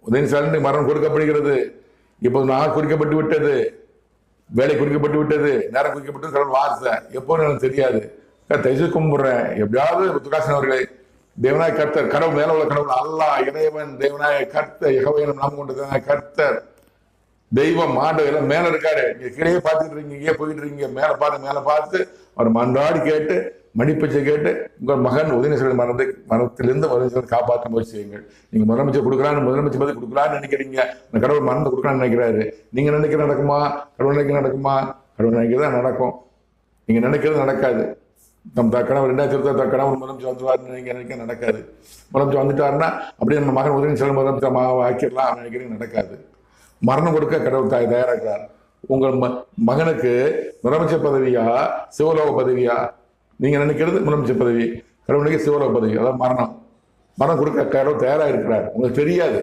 உதயநிதி மரணம் கொடுக்கப்படுகிறது. இப்போ நாள் குறிக்கப்பட்டு விட்டது, வேலை குறிக்கப்பட்டு விட்டது, நேரம் குறிக்கப்பட்டு கடவுள் வார்த்தை எப்போ எனக்கு தெரியாது. தயவு கும்பிடுறேன், எப்படியாவது துகாசன் அவர்களை தேவனாய் கர்த்தர், கடவுள் மேல உள்ள கடவுள் அல்லாஹ் இறைவன் தேவனாய கர்த்தர் யெகோவா நாம் கொண்டு கர்த்தர் தெய்வம் ஆண்டவர் எல்லாம் மேல இருக்காரு. நீங்க கீழே பார்த்துட்டு இருக்கீங்க, இங்கே போயிட்டு இருக்கீங்க, மேல பார்த்து மேல பார்த்து அவர் மன்றாடி கேட்டு மன்னிப்பச்சை கேட்டு உங்கள் மகன் உதயநிதி மரணத்திலிருந்து உதயநிதி காப்பாற்ற முயற்சி செய்யுங்கள். நீங்க முதலமைச்சர் கொடுக்கலான்னு முதலமைச்சர் பதவி கொடுக்கலான்னு நினைக்கிறீங்க, அந்த கடவுள் மரணத்தை கொடுக்கலான்னு நினைக்கிறாரு. நீங்க நினைக்கிற நடக்குமா? கடவுள் நினைக்கிற நடக்குமா? கடவுள் நினைக்கிறதா நடக்கும், நீங்க நினைக்கிறது நடக்காது. நம்ம கணவர் 2020 கணவர் முதலமைச்சர் வந்துருவாருன்னு நீங்க நினைக்க நடக்காது. முதலமைச்சர் வந்துட்டாருன்னா அப்படியே நம்ம மகன் உதயநிதி முதலமைச்சர் ஆக்கிடலாம் நினைக்கிறீங்க, நடக்காது. மரணம் கொடுக்க கடவுள் தயாராகிறார். உங்கள் மகனுக்கு முதலமைச்சர் பதவியா சிவலோக பதவியா? நீங்க நினைக்கிறது முதலமைச்சர் பதவி, கடவுளுக்கு சிவலோக பதவி, அதாவது மரணம் கொடுக்க கடவுள் தயாரா இருக்கிறார். உங்களுக்கு தெரியாது.